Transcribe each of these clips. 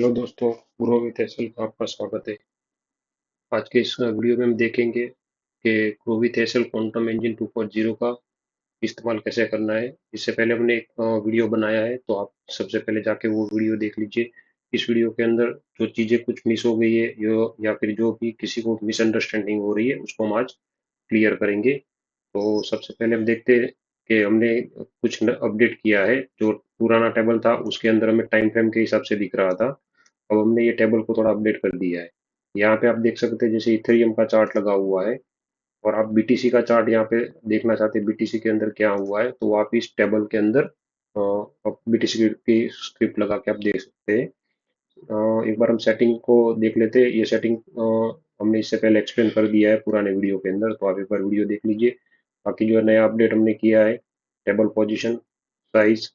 Hello दोस्तों, पूर्व में तहसील का आपका स्वागत है। आज के इस वीडियो में हम देखेंगे कि क्रोवी तहसील क्वांटम इंजन 2.0 का इस्तेमाल कैसे करना है। इससे पहले हमने एक वीडियो बनाया है, तो आप सबसे पहले जाके वो वीडियो देख लीजिए। इस वीडियो के अंदर जो चीज़ें कुछ मिस हो गई है यो या फिर जो भी किसी को मिसअंडरस्टैंडिंग हो रही है उसको हम आज क्लियर करेंगे। तो सबसे पहले हम देखते हैं कि हमने कुछ अपडेट किया है। जो पुराना टेबल था उसके अंदर हमें टाइम फ्रेम के हिसाब से दिख रहा था। अब हमने ये टेबल को थोड़ा अपडेट कर दिया है। यहाँ पे आप देख सकते हैं जैसे इथेरियम का चार्ट लगा हुआ है, और आप बीटीसी का चार्ट यहाँ पे देखना चाहते हैं बीटीसी के अंदर क्या हुआ है, तो आप इस टेबल के अंदर आप बीटीसी की स्क्रिप्ट लगा के आप देख सकते हैं। एक बार हम सेटिंग को देख लेते हैं। ये सेटिंग हमने इससे पहले एक्सप्लेन कर दिया है पुराने वीडियो के अंदर, तो आप एक बार वीडियो देख लीजिए। बाकी जो है नया अपडेट हमने किया है, table position, size,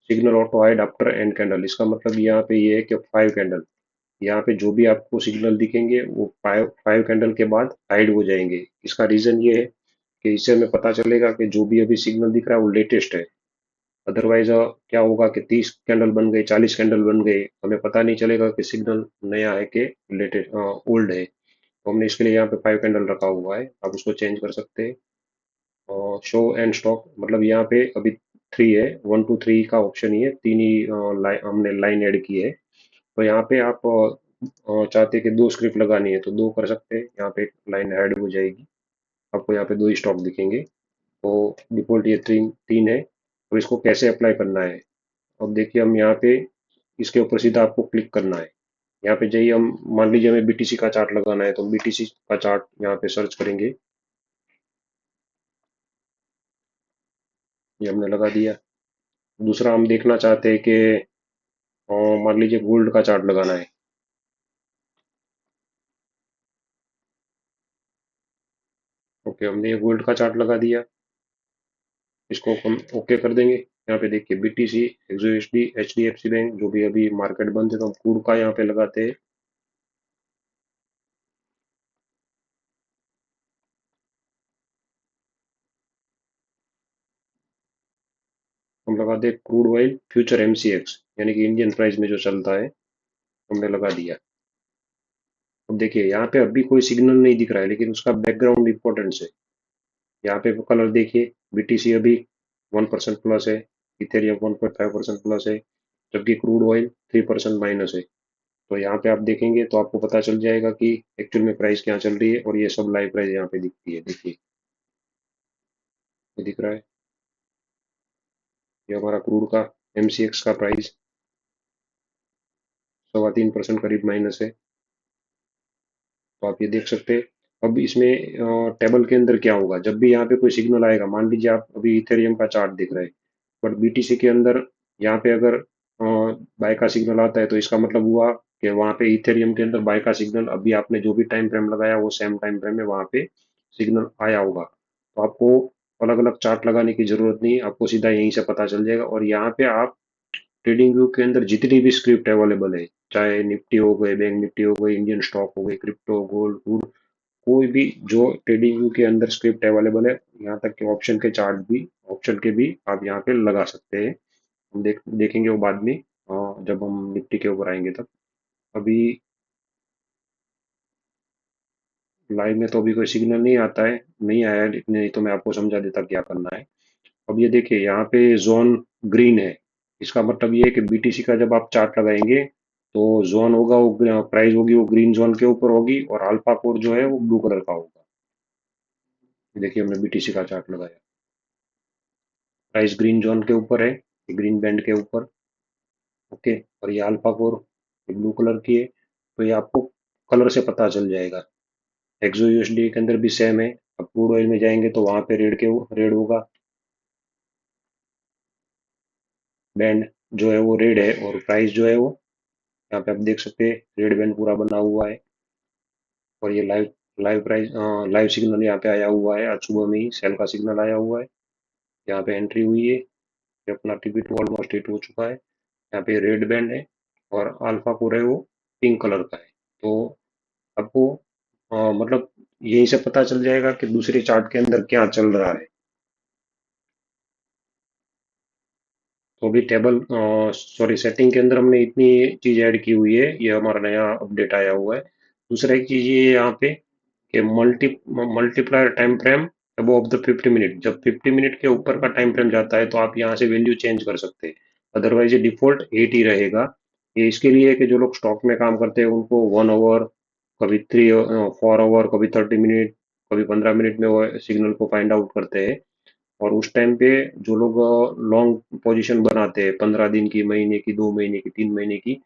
signal auto hide after and candle. इसका मतलब यहाँ पे ये है कि 5 कैंडल, यहाँ पे जो भी आपको सिग्नल दिखेंगे वो फाइव फाइव कैंडल के बाद हाइड हो जाएंगे। इसका रीजन ये है कि इससे हमें पता चलेगा कि जो भी अभी सिग्नल दिख रहा है वो लेटेस्ट है। अदरवाइज क्या होगा कि 30 कैंडल बन गए, 40 कैंडल बन गए, हमें पता नहीं चलेगा कि सिग्नल नया है कि लेटेस्ट ओल्ड है। तो हमने इसके लिए यहाँ पे 5 कैंडल रखा हुआ है, आप उसको चेंज कर सकते हैं। और शो एंड स्टॉक मतलब यहाँ पे अभी 3 है, 1 2 3 का ऑप्शन ही है, तीन ही हमने लाइन ऐड की है। तो यहाँ पे आप चाहते कि दो स्क्रिप्ट लगानी है तो दो कर सकते हैं, यहाँ पे एक लाइन ऐड हो जाएगी। आपको यहाँ पे दो ही स्टॉक दिखेंगे। तो डिफॉल्ट ये तीन तीन है। तो इसको कैसे अप्लाई करना है, अब देखिए हम यहाँ पे इसके ऊपर सीधा आपको क्लिक करना है। यहाँ पे जाइए, हम मान लीजिए हमें बीटीसी का चार्ट लगाना है तो बीटीसी का चार्ट यहाँ पे सर्च करेंगे। ये हमने लगा दिया। दूसरा हम देखना चाहते हैं कि मान लीजिए गोल्ड का चार्ट लगाना है। ओके, हमने ये गोल्ड का चार्ट लगा दिया। इसको हम ओके कर देंगे। यहाँ पे देखिए बीटीसी, एक्सयूएसडी, एचडीएफसी बैंक, जो भी अभी मार्केट बंद है तो हम कूड़ का यहाँ पे लगाते हैं। हम लगा दे क्रूड ऑयल फ्यूचर एमसीएक्स, यानी कि इंडियन प्राइस में जो चलता है, हमने लगा दिया। अब देखिए यहाँ पे अभी कोई सिग्नल नहीं दिख रहा है, लेकिन उसका बैकग्राउंड इंपॉर्टेंस है। यहाँ पे कलर देखिए, बीटीसी अभी 1% प्लस है, इथेरियम 1.5% प्लस है, जबकि क्रूड ऑयल 3% माइनस है। तो यहाँ पे आप देखेंगे तो आपको पता चल जाएगा कि एक्चुअल में प्राइस क्या चल रही है, और ये सब लाइव प्राइस यहाँ पे दिखती है। देखिए ये दिख रहा है, ये हमारा क्रूड का एमसीएक्स का प्राइस 3.25% करीब माइनस है। तो आप ये देख सकते हैं। अब इसमें टेबल के अंदर क्या होगा, जब भी यहाँ पे कोई सिग्नल आएगा, मान लीजिए आप अभी इथेरियम का चार्ट दिख रहे हैं, बट बीटीसी के अंदर यहाँ पे अगर बाय का सिग्नल आता है तो इसका मतलब हुआ कि वहाँ पे इथेरियम के अंदर बाय का सिग्नल, अभी आपने जो भी टाइम फ्रेम लगाया वो सेम टाइम फ्रेम में वहाँ पे सिग्नल आया होगा। तो आपको अलग अलग चार्ट लगाने की जरूरत नहीं है, आपको सीधा यहीं से पता चल जाएगा। और यहाँ पे आप ट्रेडिंग व्यू के अंदर जितनी भी स्क्रिप्ट अवेलेबल है, चाहे निफ्टी हो गए, बैंक निफ्टी हो गई, इंडियन स्टॉक हो गए, क्रिप्टो, गोल्ड, फूड, कोई भी जो ट्रेडिंग व्यू के अंदर स्क्रिप्ट अवेलेबल है, यहाँ तक कि ऑप्शन के चार्ट भी, ऑप्शन के भी आप यहाँ पे लगा सकते हैं। हम देखेंगे वो बाद में, जब हम निफ्टी के ऊपर आएंगे तब। अभी लाइव में तो अभी कोई सिग्नल नहीं आता है, नहीं आया है, लेकिन नहीं तो मैं आपको समझा देता क्या करना है। अब ये देखिए यहाँ पे जोन ग्रीन है। इसका मतलब ये है कि बीटीसी का जब आप चार्ट लगाएंगे तो जोन होगा वो, प्राइस होगी वो ग्रीन जोन के ऊपर होगी, और अल्फा कोर जो है वो ब्लू कलर का होगा। ये देखिए हमने बीटीसी का चार्ट लगाया, प्राइस ग्रीन जोन के ऊपर है, ग्रीन बैंड के ऊपर। ओके, और ये अल्फा कोर ब्लू कलर की है। तो ये आपको कलर से पता चल जाएगा। एक्सो यूएसडी के अंदर भी सेम है। अब क्रूड ऑयल में जाएंगे तो वहां पे रेड होगा, बैंड जो है वो रेड है, और प्राइस जो है वो यहाँ पे आप देख सकते हैं, रेड बैंड पूरा बना हुआ है। और ये live live price live signal यहाँ पे आया हुआ है, आज सुबह में ही सेल का सिग्नल आया हुआ है। यहाँ पे एंट्री हुई है, ये अपना टीपी2 ऑलमोस्ट हिट हो चुका है। यहाँ पे रेड बैंड है, और अल्फा कोर है वो पिंक कलर का है। तो आपको मतलब यही से पता चल जाएगा कि दूसरे चार्ट के अंदर क्या चल रहा है। तो अभी टेबल सॉरी सेटिंग के अंदर हमने इतनी चीज ऐड की हुई है, ये हमारा नया अपडेट आया हुआ है। दूसरा एक चीज ये है यहाँ पे कि multiplier time frame above the 50 minute, जब 50 मिनट के ऊपर का टाइम फ्रेम जाता है तो आप यहाँ से वैल्यू चेंज कर सकते हैं। अदरवाइज ये डिफॉल्ट 8 ही रहेगा। ये इसके लिए है कि जो लोग स्टॉक में काम करते हैं उनको 1 आवर, कभी 4 आवर, कभी 30 मिनट, कभी 15 मिनट में वो सिग्नल को फाइंड आउट करते हैं। और उस टाइम पे जो लोग लॉन्ग पोजीशन बनाते हैं, 15 दिन की, महीने की, 2 महीने की, 3 महीने की,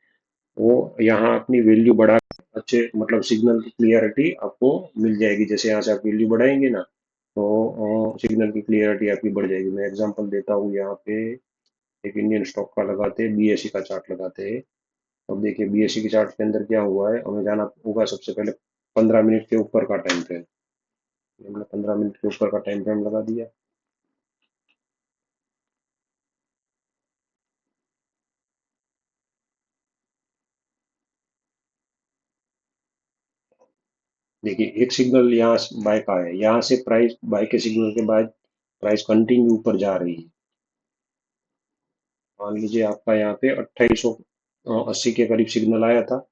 वो यहाँ अपनी वैल्यू बढ़ा के अच्छे मतलब सिग्नल की क्लियरिटी आपको मिल जाएगी। जैसे यहाँ से आप वैल्यू बढ़ाएंगे ना, तो सिग्नल की क्लियरिटी आपकी बढ़ जाएगी। मैं एग्जांपल देता हूँ यहाँ पे। एक इंडियन स्टॉक का लगाते हैं, बीएसई का चार्ट लगाते हैं। अब देखिए बीएसई के चार्ट के अंदर क्या हुआ है, हमें जाना होगा सबसे पहले 15 मिनट के ऊपर का टाइम फ्रेम। हमने 15 मिनट के ऊपर का टाइम फ्रेम लगा दिया। देखिए एक सिग्नल यहाँ बाय का है, यहाँ से प्राइस बाय के सिग्नल के बाद प्राइस कंटिन्यू ऊपर जा रही है। मान लीजिए आपका यहाँ पे 2880 के करीब सिग्नल आया था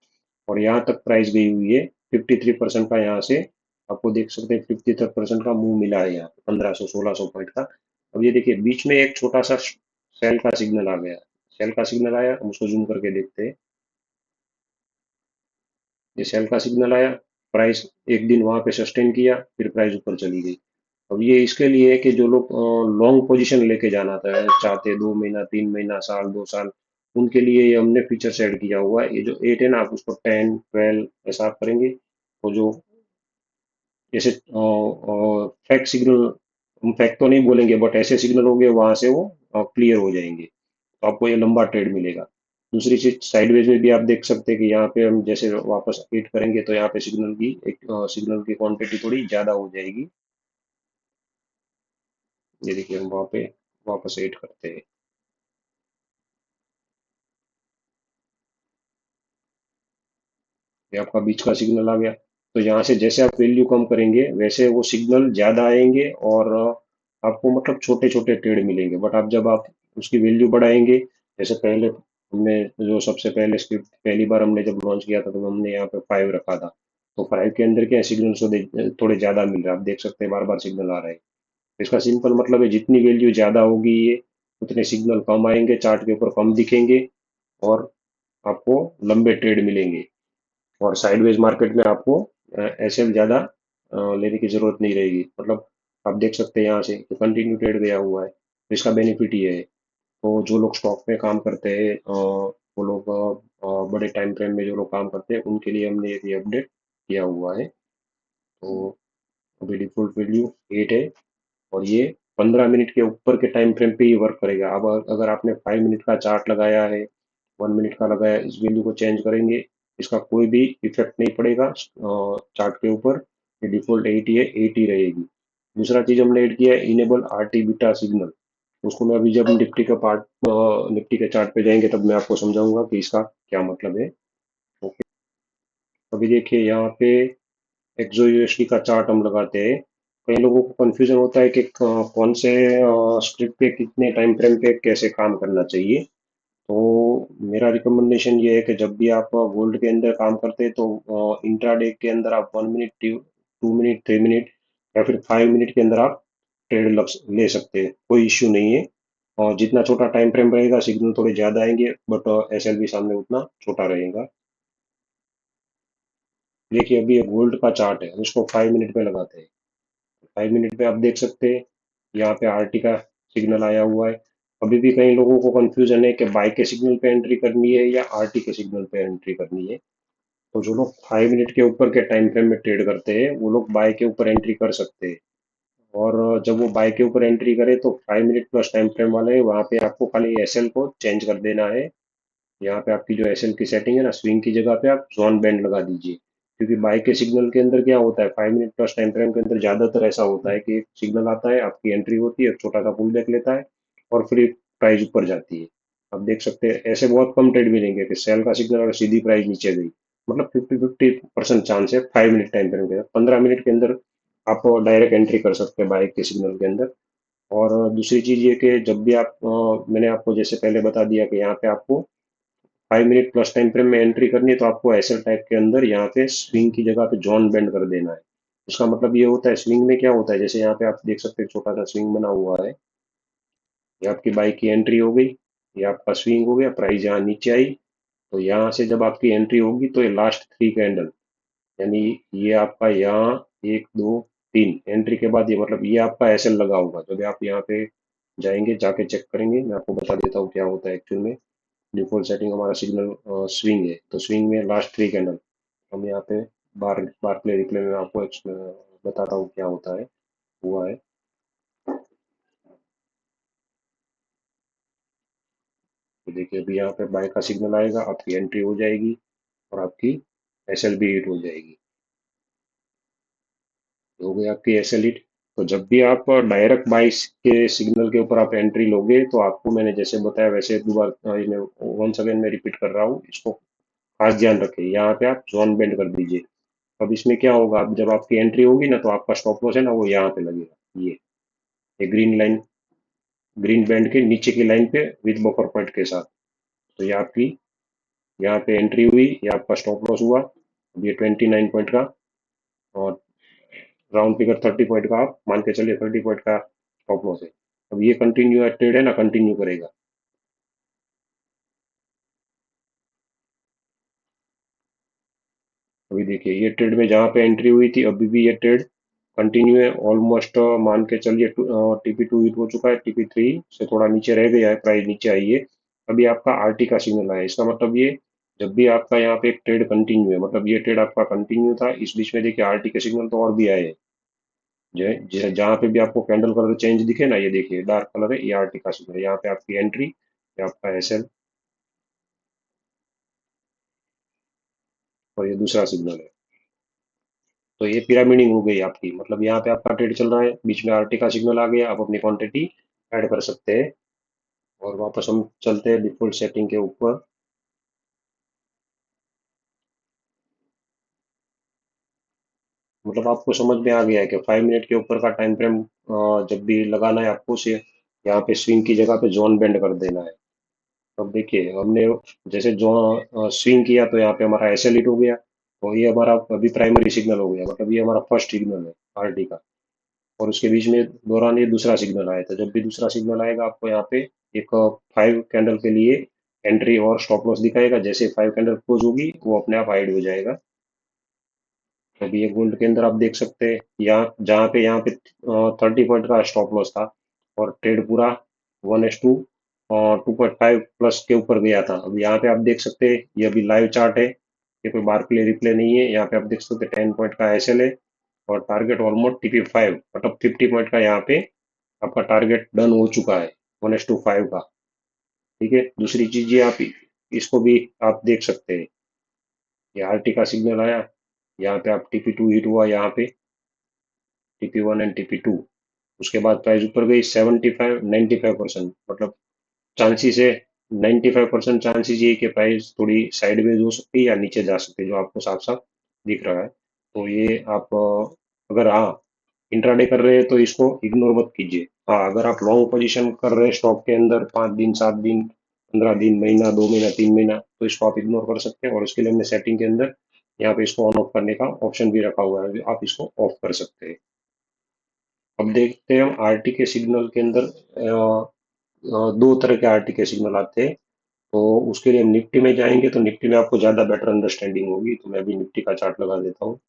और यहाँ तक प्राइस गई हुई है 53% का। यहाँ से आपको देख सकते हैं 53% का मूव मिला है यहाँ पे 1500 1600 पॉइंट का। अब ये देखिए बीच में एक छोटा सा सेल का सिग्नल आ गया। सेल का सिग्नल आया, हम उसको जूम करके देखते हैं। ये सेल का सिग्नल आया, प्राइस एक दिन वहां पे सस्टेन किया, फिर प्राइस ऊपर चली गई। अब ये इसके लिए है कि जो लोग लॉन्ग पोजीशन लेके जाना चाहते हैं, 2 महीना, 3 महीना, साल, 2 साल, उनके लिए ये हमने फीचर ऐड किया हुआ है। ये जो 8 है ना, आप उसको 10 12 ऐसा आप करेंगे तो जो जैसे फैक्ट सिग्नल, हम फैक्ट तो नहीं बोलेंगे बट ऐसे सिग्नल होंगे वहां से वो क्लियर हो जाएंगे, तो आपको ये लंबा ट्रेड मिलेगा। दूसरी चीज साइडवेज में भी आप देख सकते हैं कि यहाँ पे हम जैसे वापस हिट करेंगे तो यहाँ पे सिग्नल की क्वांटिटी थोड़ी ज्यादा हो जाएगी। ये देखिए हम वहाँ पे वापस हिट करते हैं। ये आपका बीच का सिग्नल आ गया। तो यहाँ से जैसे आप वैल्यू कम करेंगे वैसे वो सिग्नल ज्यादा आएंगे और आपको मतलब छोटे छोटे ट्रेड मिलेंगे। बट आप जब आप उसकी वैल्यू बढ़ाएंगे, जैसे पहले हमने जो सबसे पहले स्क्रिप्ट पहली बार हमने जब लॉन्च किया था तो हमने यहाँ पे 5 रखा था। तो 5 के अंदर क्या सिग्नल थोड़े ज्यादा मिल रहा है, आप देख सकते हैं बार बार सिग्नल आ रहा है। इसका सिंपल मतलब है जितनी वैल्यू ज्यादा होगी ये उतने सिग्नल कम आएंगे, चार्ट के ऊपर कम दिखेंगे और आपको लंबे ट्रेड मिलेंगे। और साइडवेज मार्केट में आपको एसएल ज्यादा लेने की जरूरत नहीं रहेगी। मतलब आप देख सकते हैं यहाँ से कंटिन्यू ट्रेड गया हुआ है, तो इसका बेनिफिट ये है। तो जो लोग स्टॉक में काम करते हैं, वो लोग बड़े टाइम फ्रेम में जो लोग काम करते हैं उनके लिए हमने ये अपडेट किया हुआ है। तो अभी डिफॉल्ट वैल्यू 8 है और ये 15 मिनट के ऊपर के टाइम फ्रेम पे ही वर्क करेगा। अब अगर आपने 5 मिनट का चार्ट लगाया है, 1 मिनट का लगाया, इस वैल्यू को चेंज करेंगे, इसका कोई भी इफेक्ट नहीं पड़ेगा चार्ट के ऊपर। ये डिफॉल्ट 8 ही है, 8 ही रहेगी। दूसरा चीज हमने ऐड किया है इनेबल आरटी बीटा सिग्नल। उसको मैं अभी जब निफ्टी के चार्ट पे जाएंगे तब मैं आपको समझाऊंगा कि इसका क्या मतलब है। ओके। अभी देखिए यहाँ पे एक्सो यूएसडी का चार्ट हम लगाते हैं। कई लोगों को कंफ्यूजन होता है कि कौन से स्क्रिप्ट पे कितने टाइम फ्रेम पे कैसे काम करना चाहिए। तो मेरा रिकमेंडेशन ये है कि जब भी आप गोल्ड के अंदर काम करते हैं तो इंट्राडे के अंदर आप 1 मिनट, 2 मिनट, 3 मिनट या फिर 5 मिनट के अंदर आप ट्रेड ले सकते हैं, कोई इश्यू नहीं है। और जितना छोटा टाइम फ्रेम रहेगा सिग्नल थोड़े ज्यादा आएंगे बट एसएल भी सामने उतना छोटा रहेगा। देखिए अभी ये गोल्ड का चार्ट है, हम इसको 5 मिनट पे लगाते हैं। 5 मिनट पे आप देख सकते हैं यहाँ पे आरटी का सिग्नल आया हुआ है। अभी भी कई लोगों को कंफ्यूजन है कि बाय के सिग्नल पे एंट्री करनी है या आरटी के सिग्नल पे एंट्री करनी है। तो जो लोग 5 मिनट के ऊपर के टाइम फ्रेम में ट्रेड करते हैं वो लोग बाय के ऊपर एंट्री कर सकते हैं। और जब वो बाय के ऊपर एंट्री करे तो 5 मिनट प्लस टाइम फ्रेम वाले वहां पे आपको खाली एसएल को चेंज कर देना है। यहाँ पे आपकी जो एसएल की सेटिंग है ना, स्विंग की जगह पे आप जोन बैंड लगा दीजिए। क्योंकि बाय के सिग्नल के अंदर क्या होता है, 5 मिनट प्लस टाइम फ्रेम के अंदर ज्यादातर ऐसा होता है कि एक सिग्नल आता है, आपकी एंट्री होती है, एक छोटा सा पुल बैक लेता है और फिर प्राइस ऊपर जाती है। आप देख सकते हैं ऐसे बहुत कम ट्रेड मिलेंगे कि सेल का सिग्नल और सीधी प्राइस नीचे गई। मतलब 50-50% चांस है 5 मिनट टाइम फ्रेम के। 15 मिनट के अंदर आप डायरेक्ट एंट्री कर सकते हैं बाय के सिग्नल के अंदर। और दूसरी चीज़ ये कि जब भी आप मैंने आपको जैसे पहले बता दिया कि यहाँ पे आपको 5 मिनट प्लस टाइम फ्रेम में एंट्री करनी है, तो आपको एसएल टाइप के अंदर यहाँ पे स्विंग की जगह पे जॉन बेंड कर देना है। इसका मतलब ये होता है, स्विंग में क्या होता है, जैसे यहाँ पे आप देख सकते हैं छोटा सा स्विंग बना हुआ है। ये आपकी बाइक की एंट्री हो गई, ये आपका स्विंग हो गया, प्राइस यहाँ नीचे आई। तो यहाँ से जब आपकी एंट्री होगी तो ये लास्ट 3 कैंडल, यानी ये आपका यहाँ 1 2 3 एंट्री के बाद, ये मतलब ये आपका एसएल लगा होगा। जब आप यहाँ पे जाएंगे, जाके चेक करेंगे, मैं आपको बता देता हूँ क्या होता है एक्चुअल में। डिफॉल्ट सेटिंग हमारा सिग्नल स्विंग है, तो स्विंग में लास्ट 3 कैंडल हम यहाँ पे बार बार प्ले रिप्ले में आपको बताता हूँ क्या होता है, हुआ है। तो देखिए अभी यहाँ पे बाय का सिग्नल आएगा, आपकी एंट्री हो जाएगी और आपकी एसएल भी हिट हो जाएगी। हो गई आपकी एसएल हिट। तो जब भी आप डायरेक्ट बाइस के सिग्नल के ऊपर आप एंट्री लोगे, तो आपको मैंने जैसे बताया वैसे दोबारा वंस अगेन मैं रिपीट कर रहा हूँ, इसको खास ध्यान रखें। यहाँ पे आप जोन बेंड कर दीजिए। अब इसमें क्या होगा, अब जब आपकी एंट्री होगी ना, तो आपका स्टॉप लॉस है ना, वो यहाँ पे लगेगा। ये ग्रीन लाइन, ग्रीन बैंड के नीचे की लाइन पे विद बफर पॉइंट के साथ। तो ये आपकी यहाँ पे एंट्री हुई, ये आपका स्टॉप लॉस हुआ। अब ये 29 पॉइंट का, और राउंड फिगर 30 पॉइंट का, आप मान के चलिए 30 पॉइंट का स्टॉप लॉस है। अब ये कंटिन्यू ट्रेड है ना, कंटिन्यू करेगा। अभी देखिए ये ट्रेड में जहाँ पे एंट्री हुई थी, अभी भी ये ट्रेड कंटिन्यू है। ऑलमोस्ट मान के चलिए टीपी 2 हिट हो चुका है, टीपी 3 से थोड़ा नीचे रह गया है, प्राइस नीचे आई है। अभी आपका आरटी का सिग्नल आया, इसका मतलब ये, जब भी आपका यहाँ पे एक ट्रेड कंटिन्यू है, मतलब ये ट्रेड आपका कंटिन्यू था, इस बीच में देखिए आरटी के सिग्नल तो और भी आए हैं। जहाँ पे भी आपको कैंडल कलर चेंज दिखे ना, ये देखिए डार्क कलर है, ये आरटी का सिग्नल है। यहाँ पे आपकी एंट्री, ये आपका एसएल, और ये दूसरा सिग्नल है। तो ये पिरामिडिंग हो गई आपकी, मतलब यहाँ पे आपका ट्रेड चल रहा है, बीच में आरटी का सिग्नल आ गया, आप अपनी क्वांटिटी ऐड कर सकते हैं। और वापस हम चलते हैं डिफॉल्ट सेटिंग के ऊपर। मतलब आपको समझ में आ गया है कि 5 मिनट के ऊपर का टाइम फ्रेम जब भी लगाना है आपको, से यहाँ पे स्विंग की जगह पे जोन बेंड कर देना है। अब देखिए हमने जैसे जो स्विंग किया, तो यहाँ पे हमारा एसएल हिट हो गया। तो ये हमारा अभी प्राइमरी सिग्नल हो गया, मतलब ये हमारा फर्स्ट सिग्नल है आरटी का। और उसके बीच में दौरान ये दूसरा सिग्नल आया था। जब भी दूसरा सिग्नल आएगा, आपको यहाँ पे एक 5 कैंडल के लिए एंट्री और स्टॉप लॉस दिखाएगा। जैसे 5 कैंडल क्लोज होगी, वो अपने आप हाइड हो जाएगा। अभी ये गोल्ड के अंदर आप देख सकते हैं, यहाँ पे 30 पॉइंट का स्टॉप लॉस था, और ट्रेड पूरा 1:2 2.5 प्लस के ऊपर गया था। अब यहाँ पे आप देख सकते हैं, ये अभी लाइव चार्ट है, ये कोई बार प्ले रिप्ले नहीं है। यहाँ पे आप देख सकते हैं 10 पॉइंट का एसएल है, और टारगेट ऑलमोस्ट टीपी 5, मतलब 50 पॉइंट का यहाँ पे आपका टारगेट डन हो चुका है 1:5 का। ठीक है, दूसरी चीज ये आप इसको भी आप देख सकते हैं, ये आरटी का सिग्नल आया, यहाँ पे आप टीपी 2 हिट हुआ, यहाँ पे टीपी 1 एंड टीपी 2। उसके बाद प्राइस ऊपर गई 75 95%, मतलब चांसेस है, 95% चांसेस ये कि प्राइस थोड़ी साइडवेज हो सकती है या नीचे जा सकती है, जो आपको साफ साफ दिख रहा है। तो ये आप अगर हाँ इंट्राडे कर रहे हैं तो इसको इग्नोर मत कीजिए। हाँ, अगर आप लॉन्ग पोजीशन कर रहे हैं स्टॉक के अंदर, 5 दिन 7 दिन 15 दिन, महीना 2 महीना 3 महीना, तो इसको आप इग्नोर कर सकते हैं। और उसके लिए हमने सेटिंग के अंदर यहाँ पे इसको ऑन ऑफ करने का ऑप्शन भी रखा हुआ है, आप इसको ऑफ कर सकते हैं। अब देखते हैं हम आरटी के सिग्नल के अंदर, दो तरह के आरटी के सिग्नल आते हैं। तो उसके लिए हम निफ्टी में जाएंगे, तो निफ्टी में आपको ज़्यादा बेटर अंडरस्टैंडिंग होगी। तो मैं अभी निफ्टी का चार्ट लगा देता हूँ।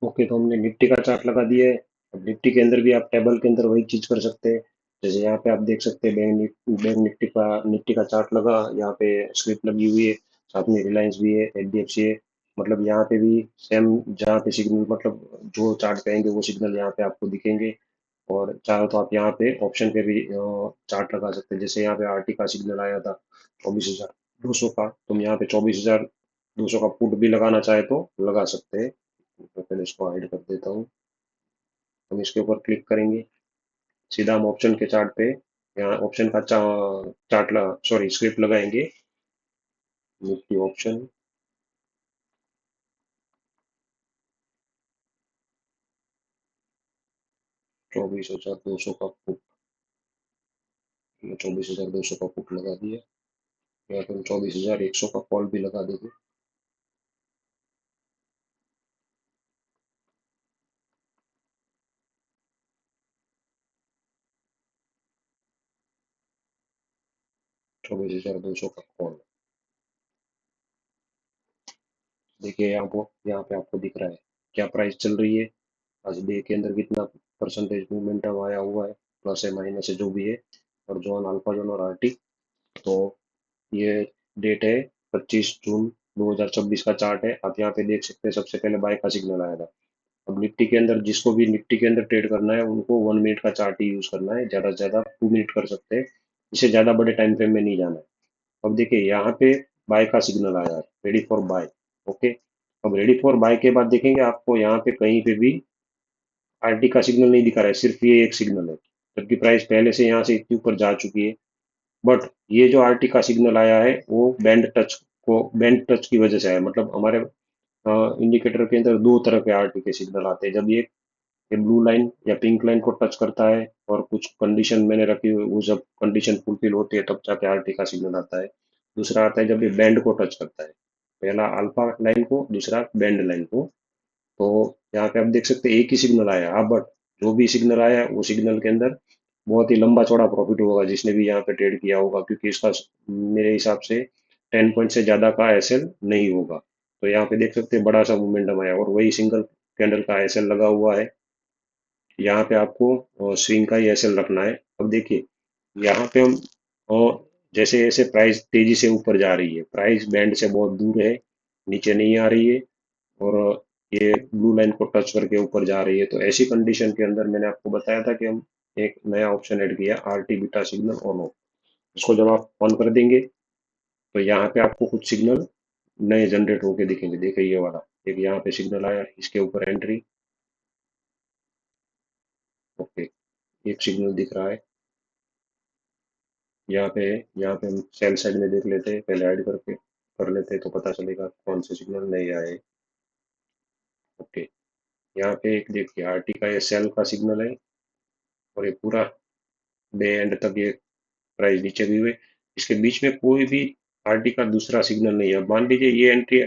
ओके, तो हमने निफ्टी का चार्ट लगा दिया है। अब निफ्टी के अंदर भी आप टेबल के अंदर वही चीज़ कर सकते हैं। जैसे यहाँ पे आप देख सकते हैं बैंक निफ्टी का चार्ट लगा, यहाँ पे स्लिप लगी हुई है, साथ में रिलायंस भी है, एचडीएफसी है। मतलब यहाँ पे भी सेम, जहाँ पे सिग्नल, मतलब जो चार्ट कहेंगे वो सिग्नल यहाँ पे आपको दिखेंगे। और चाहो तो आप यहाँ पे ऑप्शन पे भी चार्ट लगा सकते हैं। जैसे यहाँ पे आरटी का सिग्नल आया था 24,200 का, तुम यहाँ पे 24,200 का पुट भी लगाना चाहे तो लगा सकते हैं। तो पहले इसको हाइड कर देता हूँ। हम इसके ऊपर क्लिक करेंगे, सीधा हम ऑप्शन के चार्ट पे, यहाँ ऑप्शन का चार्ट सॉरी स्क्रिप्ट लगाएंगे, निफ्टी ऑप्शन। 24,200 का पुट, 24,200 का पुट लगा दिया। या फिर 24,100 का कॉल भी लगा देंगे। 24,200 का कॉल। देखिए यहाँ पे आपको दिख रहा है क्या प्राइस चल रही है। आज डे के अंदर कितना परसेंटेज मोमेंटम आया हुआ है, प्लस है माइनस है जो भी है। और जोन अल्फा जोन और आरटी। तो ये डेट है 25 जून 2026 का चार्ट है। आप यहाँ पे देख सकते हैं सबसे पहले बाय का सिग्नल आया था। अब निफ्टी के अंदर जिसको भी निफ्टी के अंदर ट्रेड करना है उनको 1 मिनट का चार्ट ही यूज करना है, ज्यादा से ज्यादा 2 मिनट कर सकते हैं। इससे ज्यादा बड़े टाइम फ्रेम में नहीं जाना है। अब देखिए यहाँ पे बाय का सिग्नल आया है, रेडी फॉर बाय। ओके। अब रेडी फॉर बाय के बाद देखेंगे आपको यहाँ पे कहीं पे भी आरटी का सिग्नल नहीं दिखा रहा है, सिर्फ ये एक सिग्नल है। जबकि प्राइस पहले से यहाँ से इतनी ऊपर जा चुकी है। बट ये जो आरटी का सिग्नल आया है वो बैंड टच की वजह से आया है। मतलब हमारे इंडिकेटर के अंदर दो तरह के आरटी के सिग्नल आते हैं। जब ये ब्लू लाइन या पिंक लाइन को टच करता है और कुछ कंडीशन मैंने रखी हुई, वो जब कंडीशन फुलफिल होती है तब जाके आरटी का सिग्नल आता है। दूसरा आता है जब ये बैंड को टच करता है, पहला अल्फा लाइन को, दूसरा बैंड लाइन को। तो यहाँ पे आप देख सकते हैं एक ही सिग्नल आया। हाँ, बट जो भी सिग्नल आया वो सिग्नल के अंदर बहुत ही लंबा चौड़ा प्रॉफिट होगा जिसने भी यहाँ पे ट्रेड किया होगा, क्योंकि इसका मेरे हिसाब से 10 पॉइंट से ज्यादा का एसएल नहीं होगा। तो यहाँ पे देख सकते हैं बड़ा सा मोमेंटम आया और वही सिंगल कैंडल का एसएल लगा हुआ है। यहाँ पे आपको स्विंग का ही एसएल रखना है। अब देखिए यहाँ पे हम जैसे जैसे प्राइस तेजी से ऊपर जा रही है, प्राइस बैंड से बहुत दूर है, नीचे नहीं आ रही है। और ये ब्लू लाइन को टच करके ऊपर जा रही है। तो ऐसी कंडीशन के अंदर मैंने आपको बताया था कि हम एक नया ऑप्शन ऐड किया, RT beta signal on off. इसको जब आप ऑन कर देंगे तो यहाँ पे आपको कुछ सिग्नल नए जनरेट होके दिखेंगे। देखिए ये वाला एक यहाँ पे सिग्नल आया, इसके ऊपर एंट्री। ओके। एक सिग्नल दिख रहा है यहाँ पे। यहाँ पे हम सेल साइड में देख लेते हैं, पहले ऐड करके कर लेते हैं तो पता चलेगा कौन से सिग्नल नए आए। ओके। यहाँ पे एक देखिए आरटी का ये सेल का सिग्नल है। और ये पूरा डे एंड तक ये प्राइस नीचे भी हुए। इसके बीच में कोई भी आरटी का दूसरा सिग्नल नहीं है। मान लीजिए ये एंट्री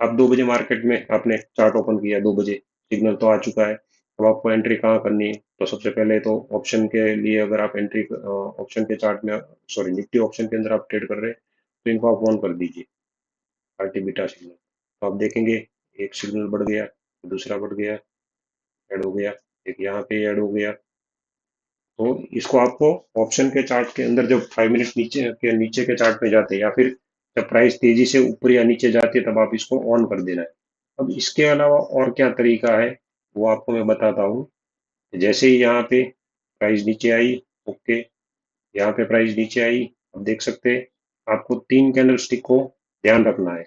आप 2 बजे मार्केट में आपने चार्ट ओपन किया, 2 बजे सिग्नल तो आ चुका है। अब आपको एंट्री कहाँ करनी है? तो सबसे पहले तो ऑप्शन के लिए अगर आप एंट्री ऑप्शन के चार्ट में, सॉरी निफ्टी ऑप्शन के अंदर आप ट्रेड कर रहे हैं तो इनको आप ऑन कर दीजिए, आरटी बीटा सिग्नल। तो आप देखेंगे एक सिग्नल बढ़ गया, दूसरा बढ़ गया, ऐड हो गया, एक यहाँ पे ऐड हो गया। तो इसको आपको ऑप्शन के चार्ट के अंदर जब 5 मिनट नीचे के चार्ट पे जाते हैं या फिर जब प्राइस तेजी से ऊपर या नीचे जाती है तब आप इसको ऑन कर देना है। अब इसके अलावा और क्या तरीका है वो आपको मैं बताता हूँ। जैसे ही यहाँ पे प्राइस नीचे आई, ओके, यहाँ पे प्राइस नीचे आई, अब देख सकते हैं आपको 3 कैंडल स्टिक को ध्यान रखना है।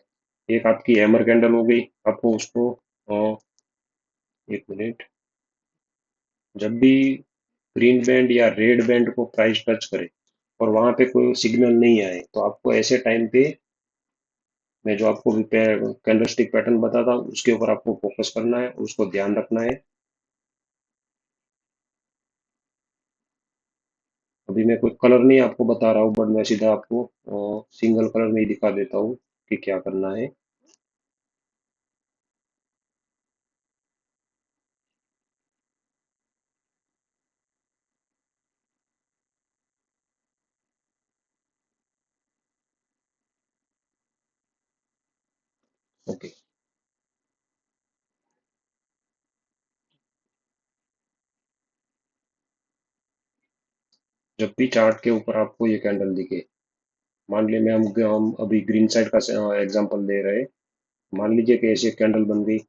एक आपकी हैमर कैंडल हो गई, आपको उसको 1 मिनट, जब भी ग्रीन बैंड या रेड बैंड को प्राइस टच करे और वहां पे कोई सिग्नल नहीं आए तो आपको ऐसे टाइम पे मैं जो आपको कैंडल स्टिक पैटर्न बताता हूँ उसके ऊपर आपको फोकस करना है, उसको ध्यान रखना है। अभी मैं कोई कलर नहीं आपको बता रहा हूँ, बट मैं सीधा आपको सिंगल कलर में ही दिखा देता हूँ कि क्या करना है। ओके। जब भी चार्ट के ऊपर आपको ये कैंडल दिखे, मान लिया हम अभी ग्रीन साइड का एग्जांपल दे रहे हैं। मान लीजिए कि ऐसी कैंडल बन गई,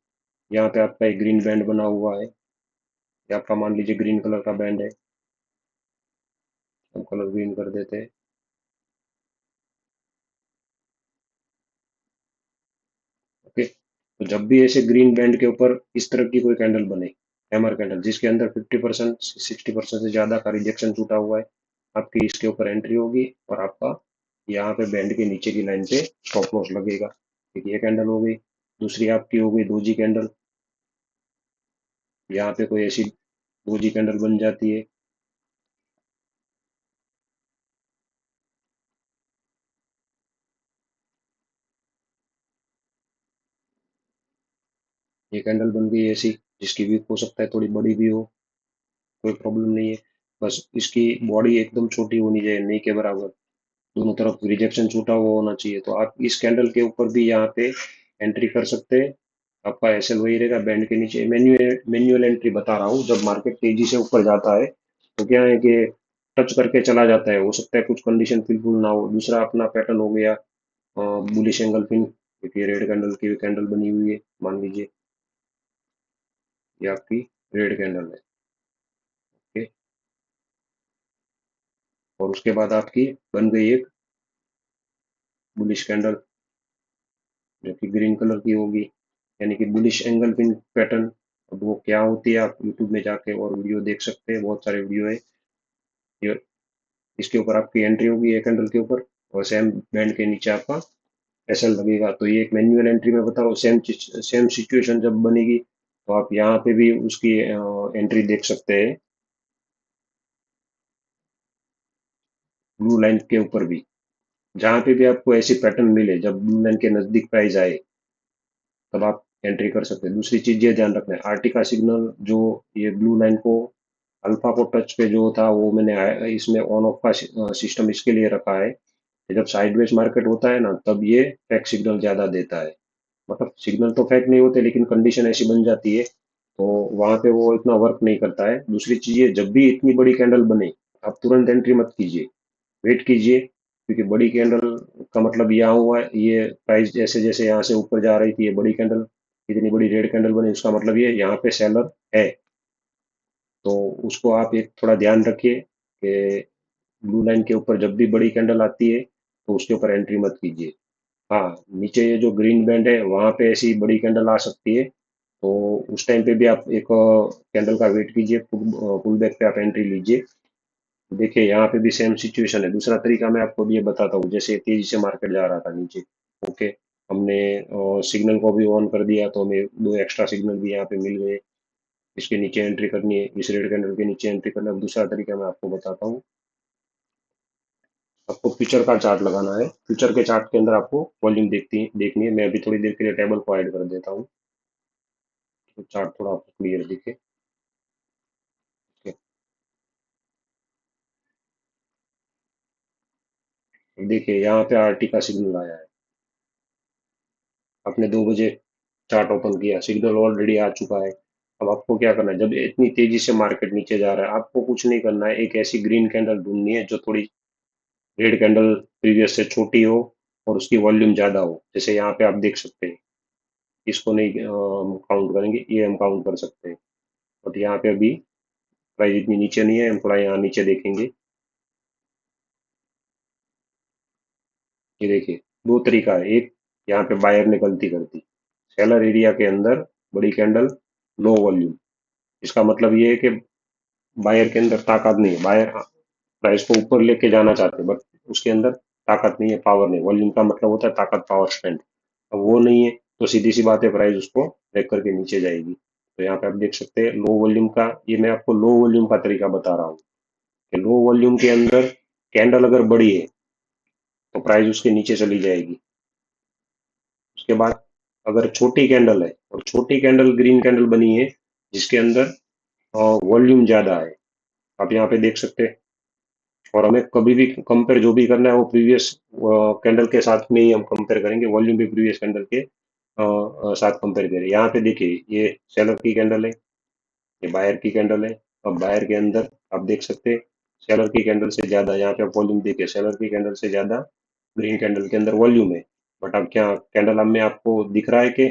यहाँ पे आपका एक ग्रीन बैंड बना हुआ है, ये आपका मान लीजिए ग्रीन कलर का बैंड है। हम कलर ग्रीन कर देते हैं। ओके। तो जब भी ऐसे ग्रीन बैंड के ऊपर इस तरह की कोई कैंडल बने, हैमर कैंडल जिसके अंदर 50% 60% से ज्यादा का रिजेक्शन छूटा हुआ है, आपकी इसके ऊपर एंट्री होगी और आपका यहाँ पे बैंड के नीचे की लाइन पे स्टॉप लॉस लगेगा। एक ये कैंडल हो गई। दूसरी आपकी हो गई दोजी कैंडल। यहाँ पे कोई ऐसी डोजी कैंडल बन जाती है। ये कैंडल बन गई ऐसी, जिसकी विक हो सकता है थोड़ी बड़ी भी हो, कोई प्रॉब्लम नहीं है। बस इसकी बॉडी एकदम छोटी होनी चाहिए, नहीं के बराबर। दोनों तरफ रिजेक्शन छूटा हुआ होना चाहिए। तो आप इस कैंडल के ऊपर भी यहाँ पे एंट्री कर सकते हैं। आपका एसएल वही रहेगा, बैंड के नीचे मैन्युअल मैन्युअल एंट्री बता रहा हूँ। जब मार्केट तेजी से ऊपर जाता है तो क्या है कि टच करके चला जाता है, हो सकता है कुछ कंडीशन फिलफुल ना हो। दूसरा अपना पैटर्न हो गया बुलिश एंगल पिन, क्योंकि रेड कैंडल की कैंडल बनी हुई है, मान लीजिए ये आपकी रेड कैंडल है। ओके। और उसके बाद आपकी बन गई एक बुलिश कैंडल, जो कि ग्रीन कलर की होगी, यानी कि बुलिश एंगल पिन पैटर्न। अब वो क्या होती है आप यूट्यूब में जाके और वीडियो देख सकते हैं, बहुत सारे वीडियो है। ये इसके ऊपर आपकी एंट्री होगी एक कैंडल के ऊपर, और सेम बैंड के नीचे आपका एसएल लगेगा। तो ये एक मैन्युअल एंट्री में बता रहा हूँ। सेम सिचुएशन जब बनेगी तो आप यहाँ पे भी उसकी एंट्री देख सकते हैं, ब्लू लाइन के ऊपर भी। जहाँ पे भी आपको ऐसी पैटर्न मिले, जब ब्लू लाइन के नजदीक प्राइस आए, तब आप एंट्री कर सकते हैं। दूसरी चीज ये ध्यान रखना है, आरटी का सिग्नल जो ये ब्लू लाइन को अल्फा को टच पे जो था, वो मैंने इसमें ऑन ऑफ का सिस्टम इसके लिए रखा है कि जब साइडवेज मार्केट होता है ना, तब ये फेक सिग्नल ज्यादा देता है। मतलब सिग्नल तो फेक नहीं होते, लेकिन कंडीशन ऐसी बन जाती है तो वहां पे वो इतना वर्क नहीं करता है। दूसरी चीज ये, जब भी इतनी बड़ी कैंडल बने, आप तुरंत एंट्री मत कीजिए, वेट कीजिए। क्योंकि बड़ी कैंडल का मतलब यहाँ हुआ है, ये प्राइस जैसे जैसे यहाँ से ऊपर जा रही थी, ये बड़ी कैंडल, इतनी बड़ी रेड कैंडल बनी, उसका मतलब ये यहाँ पे सेलर है। तो उसको आप एक थोड़ा ध्यान रखिए कि ब्लू लाइन के ऊपर जब भी बड़ी कैंडल आती है तो उसके ऊपर एंट्री मत कीजिए। हाँ, नीचे ये जो ग्रीन बैंड है वहां पे ऐसी बड़ी कैंडल आ सकती है, तो उस टाइम पे भी आप एक कैंडल का वेट कीजिए, पुल बैक पे आप एंट्री लीजिए। देखिए यहाँ पे भी सेम सिचुएशन है। दूसरा तरीका मैं आपको भी ये बताता हूँ, जैसे तेजी से मार्केट जा रहा था नीचे। ओके, हमने सिग्नल को भी ऑन कर दिया, तो हमें दो एक्स्ट्रा सिग्नल भी यहाँ पे मिल गए। इसके नीचे एंट्री करनी है, इस रेड कैंडल के नीचे एंट्री करना है। अब दूसरा तरीका मैं आपको बताता हूँ। आपको फ्यूचर का चार्ट लगाना है। फ्यूचर के चार्ट के अंदर आपको वॉल्यूम देखनी है। मैं अभी थोड़ी देर के लिए टेबल को ऐड कर देता हूँ, तो चार्ट थोड़ा आपको क्लियर दिखे। देखिए यहाँ पे आरटी का सिग्नल आया है, आपने 2 बजे चार्ट ओपन किया, सिग्नल ऑलरेडी आ चुका है। अब आपको क्या करना है, जब इतनी तेजी से मार्केट नीचे जा रहा है, आपको कुछ नहीं करना है, एक ऐसी ग्रीन कैंडल ढूंढनी है जो थोड़ी रेड कैंडल प्रीवियस से छोटी हो और उसकी वॉल्यूम ज्यादा हो। जैसे यहाँ पे आप देख सकते हैं, इसको नहीं काउंट करेंगे, ये हम काउंट कर सकते हैं। बट यहाँ पे अभी प्राइस इतनी नीचे नहीं है, हम थोड़ा यहाँ नीचे देखेंगे। ये देखिए, दो तरीका है। एक, यहाँ पे बायर ने गलती कर दी, सेलर एरिया के अंदर बड़ी कैंडल, लो वॉल्यूम। इसका मतलब ये है कि बायर के अंदर ताकत नहीं है, बायर प्राइस को ऊपर लेके जाना चाहते हैं, बट उसके अंदर ताकत नहीं है, पावर नहीं। वॉल्यूम का मतलब होता है ताकत, पावर, स्ट्रेंथ। अब वो नहीं है, तो सीधी सी बात है, प्राइस उसको ब्रेक करके नीचे जाएगी। तो यहाँ पे आप देख सकते हैं लो वॉल्यूम का, ये मैं आपको लो वॉल्यूम का तरीका बता रहा हूँ कि लो वॉल्यूम के अंदर कैंडल अगर बड़ी है तो प्राइस उसके नीचे चली जाएगी। उसके बाद अगर छोटी कैंडल है, और छोटी कैंडल ग्रीन कैंडल बनी है जिसके अंदर वॉल्यूम ज्यादा है, आप यहाँ पे देख सकते हैं। और हमें कभी भी कंपेयर जो भी करना है वो प्रीवियस कैंडल के साथ में ही हम कंपेयर करेंगे, वॉल्यूम भी प्रीवियस कैंडल के साथ कंपेयर करें। यहाँ पे देखिए, ये सेलर की कैंडल है, ये बायर की कैंडल है। अब बायर के अंदर आप देख सकते हैं सेलर की कैंडल से ज्यादा, यहाँ पे आप वॉल्यूम देखिए, सेलर की कैंडल से ज्यादा ग्रीन कैंडल के अंदर वॉल्यूम है। बट अब क्या कैंडल अब में आपको दिख रहा है कि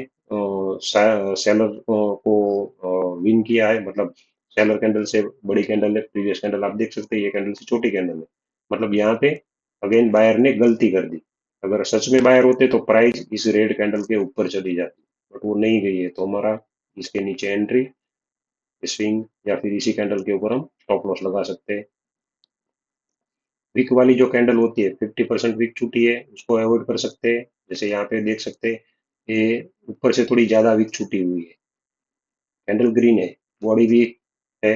सेलर को विन किया है, मतलब सेलर कैंडल से बड़ी कैंडल है प्रीवियस कैंडल, आप देख सकते हैं ये कैंडल से छोटी कैंडल है। मतलब यहाँ पे अगेन बायर ने गलती कर दी। अगर सच में बायर होते तो प्राइस इस रेड कैंडल के ऊपर चली जाती, बट वो नहीं गई है, तो हमारा इसके नीचे एंट्री, स्विंग, या फिर इसी कैंडल के ऊपर हम स्टॉप लॉस लगा सकते हैं। विक वाली जो कैंडल होती है, 50% विक छूटी है, उसको अवॉइड कर सकते हैं। जैसे यहाँ पे देख सकते हैं, ये ऊपर से थोड़ी ज्यादा विक छूटी हुई है, कैंडल ग्रीन है, बॉडी भी है,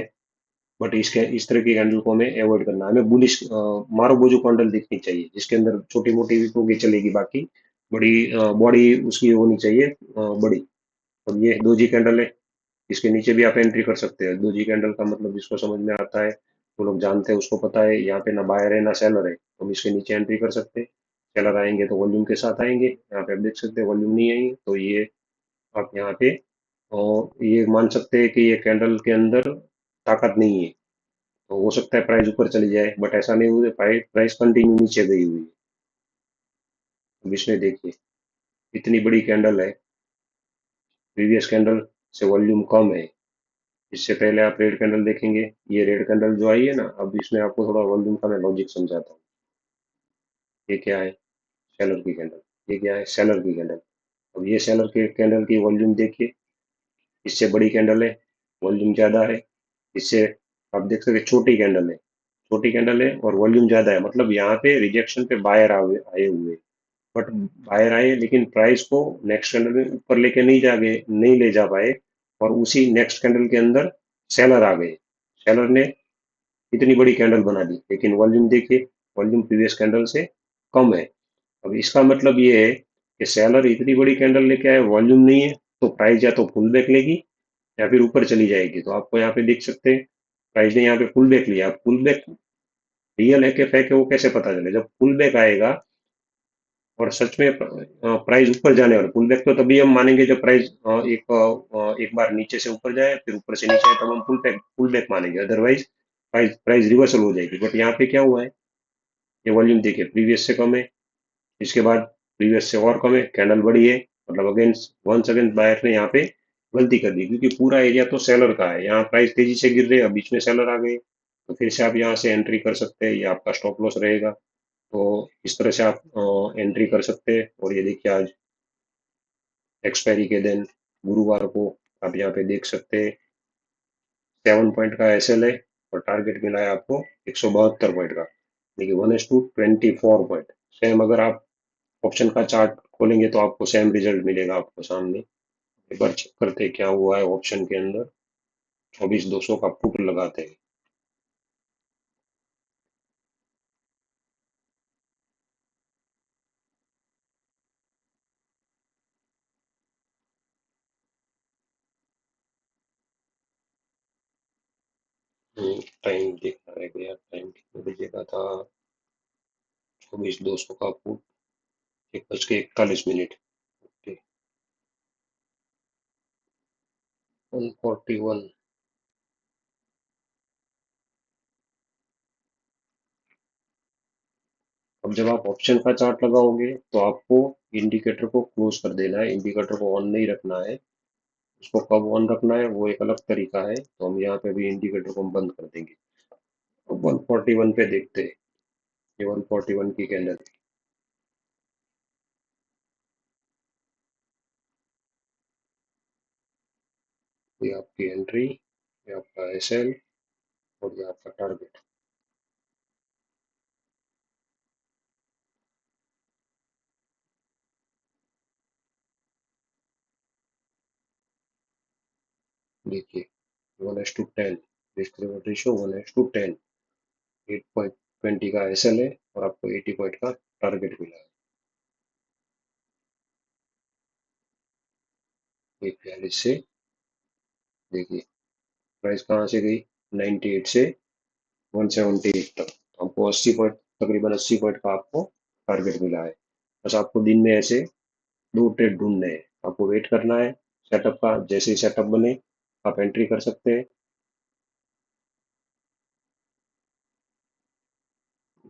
बट इसके इस तरह की कैंडल को हमें अवॉइड करना है। हमें बुलिश मारूबोजू कैंडल दिखनी चाहिए जिसके अंदर छोटी मोटी भी होगी चलेगी, बाकी बड़ी बॉडी उसकी होनी चाहिए बड़ी। और ये दोजी कैंडल है, इसके नीचे भी आप एंट्री कर सकते हैं। दोजी कैंडल का मतलब जिसको समझ में आता है, वो लोग जानते हैं, उसको पता है यहाँ पे ना बायर है ना सेलर है, तो हम इसके नीचे एंट्री कर सकते हैं। सेलर आएंगे तो वॉल्यूम के साथ आएंगे, यहाँ पे आप देख सकते हैं वॉल्यूम नहीं आएंगे, तो ये आप यहाँ पे और ये मान सकते हैं कि ये कैंडल के अंदर ताकत नहीं है, तो हो सकता है प्राइस ऊपर चली जाए, बट ऐसा नहीं हुआ, प्राइस प्राइस कंटिन्यू नीचे गई हुई है। अब इसमें देखिए इतनी बड़ी कैंडल है, प्रीवियस कैंडल से वॉल्यूम कम है। इससे पहले आप रेड कैंडल देखेंगे, ये रेड कैंडल जो आई है ना, अब इसमें आपको थोड़ा वॉल्यूम का मैं लॉजिक समझाता हूँ। ये क्या है? सेलर की कैंडल। ये क्या है? सेलर की कैंडल। अब ये सेलर की कैंडल की वॉल्यूम देखिए, इससे बड़ी कैंडल है, वॉल्यूम ज्यादा है। इससे आप देख सकते हैं छोटी कैंडल है, छोटी कैंडल है और वॉल्यूम ज्यादा है, मतलब यहाँ पे रिजेक्शन पे बायर आए आए हुए हैं। बट बायर आए लेकिन प्राइस को नेक्स्ट कैंडल में ऊपर लेके नहीं ले जा पाए, और उसी नेक्स्ट कैंडल के अंदर सेलर आ गए। सेलर ने इतनी बड़ी कैंडल बना दी, लेकिन वॉल्यूम देखिए, वॉल्यूम प्रीवियस कैंडल से कम है। अब इसका मतलब ये है कि सेलर इतनी बड़ी कैंडल लेके आए, वॉल्यूम नहीं है, तो प्राइस या तो पुल बैक लेगी या फिर ऊपर चली जाएगी। तो आपको यहाँ पे देख सकते हैं प्राइस ने यहाँ पे पुल बैक लिया। पुल बैक रियल है कि फेक है वो कैसे पता चले? जब पुल बैक आएगा और सच में प्राइस ऊपर जाने वाला, पुल बैक तो तभी हम मानेंगे जब प्राइस एक बार नीचे से ऊपर जाए फिर ऊपर से नीचे आए, तब हम पुल बैक मानेंगे, अदरवाइज प्राइस प्राइस रिवर्सल हो जाएगी। बट यहाँ पे क्या हुआ है, ये वॉल्यूम देखिए प्रीवियस से कम है, इसके बाद प्रीवियस से और कम है, कैंडल बड़ी है, मतलब अगेंस्ट वंस अगेन बायर ने यहाँ पे गलती कर दी, क्योंकि पूरा एरिया तो सेलर का है। यहाँ प्राइस तेजी से गिर रही है, अब बीच में सेलर आ गए, तो फिर से आप यहाँ से एंट्री कर सकते हैं, ये आपका स्टॉप लॉस रहेगा। तो इस तरह से आप एंट्री कर सकते हैं। और ये देखिए आज एक्सपायरी के दिन गुरुवार को आप यहाँ पे देख सकते हैं 7 पॉइंट का एसएल है, और टारगेट मिला है आपको 172 पॉइंट का, देखिए 1:24 पॉइंट। सेम अगर आप ऑप्शन का चार्ट खोलेंगे तो आपको सेम रिजल्ट मिलेगा आपको सामने। एक बार चेक करते हैं क्या हुआ है ऑप्शन के अंदर। 24,200 का पुट लगाते हैं। टाइम देखना रह गया, टाइम कितने बजे का था? 24,200 का पुट, 1:41। 141। अब जब आप ऑप्शन का चार्ट लगाओगे तो आपको इंडिकेटर को क्लोज कर देना है, इंडिकेटर को ऑन नहीं रखना है। उसको कब ऑन रखना है वो एक अलग तरीका है, तो हम यहाँ पे भी इंडिकेटर को हम बंद कर देंगे। अब 141 पे देखते हैं, ये 141 की कैंडल, ये आपकी एंट्री, ये आपका एसएल, और ये आपका टारगेट। देखिए 1:10, रिस्क रिवॉर्ड रेशियो 1:10। 8.20 का एसएल है और आपको 80 पॉइंट का टारगेट मिला है। 1:42 से देखिए प्राइस कहाँ से गई, 98 से 178 तक, तो आपको 80 पॉइंट, तकरीबन 80 पॉइंट का आपको टारगेट मिला है। बस आपको दिन में ऐसे दो ट्रेड ढूंढने हैं, आपको वेट करना है सेटअप का, जैसे ही सेटअप बने आप एंट्री कर सकते हैं।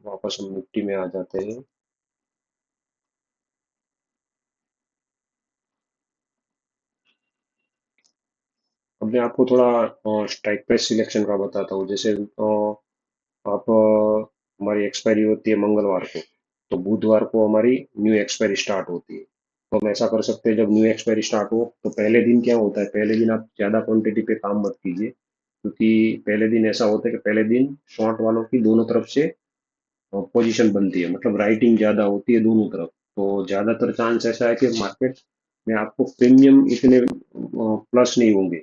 वापस हम निफ्टी में आ जाते हैं। अब मैं आपको थोड़ा स्ट्राइक प्राइस सिलेक्शन का बताता हूँ। जैसे आप हमारी एक्सपायरी होती है मंगलवार को, तो बुधवार को हमारी न्यू एक्सपायरी स्टार्ट होती है। तो हम ऐसा कर सकते हैं, जब न्यू एक्सपायरी स्टार्ट हो तो पहले दिन क्या होता है, पहले दिन आप ज़्यादा क्वांटिटी पे काम मत कीजिए, क्योंकि पहले दिन ऐसा होता है कि पहले दिन शॉर्ट वालों की दोनों तरफ से पोजीशन बनती है, मतलब राइटिंग ज़्यादा होती है दोनों तरफ। तो ज़्यादातर चांस ऐसा है कि मार्केट में आपको प्रीमियम इतने प्लस नहीं होंगे,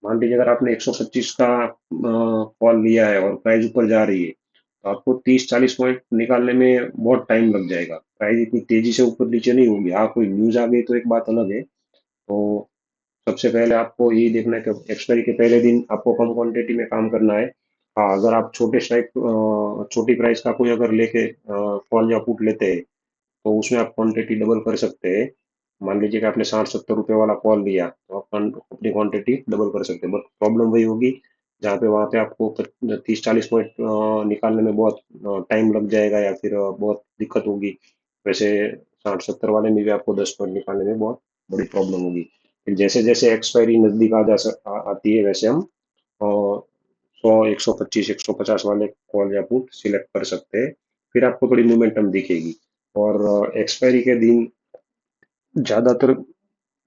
मान लीजिए अगर आपने 125 का कॉल लिया है और प्राइस ऊपर जा रही है, तो आपको 30-40 पॉइंट निकालने में बहुत टाइम लग जाएगा। प्राइस इतनी तेजी से ऊपर नीचे नहीं होगी। हाँ, कोई न्यूज आ गई तो एक बात अलग है। तो सबसे पहले आपको यही देखना है कि एक्सपायरी के पहले दिन आपको कम क्वांटिटी में काम करना है। हाँ, अगर आप छोटे स्ट्राइक छोटी प्राइस का कोई अगर लेके कॉल या पुट लेते हैं, तो उसमें आप क्वांटिटी डबल कर सकते हैं। मान लीजिए कि आपने 60-70 रुपए वाला कॉल लिया, तो आप अपनी क्वांटिटी डबल कर सकते हैं। बट प्रॉब्लम वही होगी जहाँ पे वहाँ पे आपको 30-40 पॉइंट निकालने में बहुत टाइम लग जाएगा, या फिर बहुत दिक्कत होगी। वैसे 60-70 वाले में भी आपको 10 पॉइंट निकालने में बहुत बड़ी प्रॉब्लम होगी। फिर जैसे जैसे एक्सपायरी नजदीक आती है, वैसे हम 100, 125, 150 वाले कॉल या पुट सिलेक्ट कर सकते हैं। फिर आपको थोड़ी मोमेंटम दिखेगी। और एक्सपायरी के दिन ज्यादातर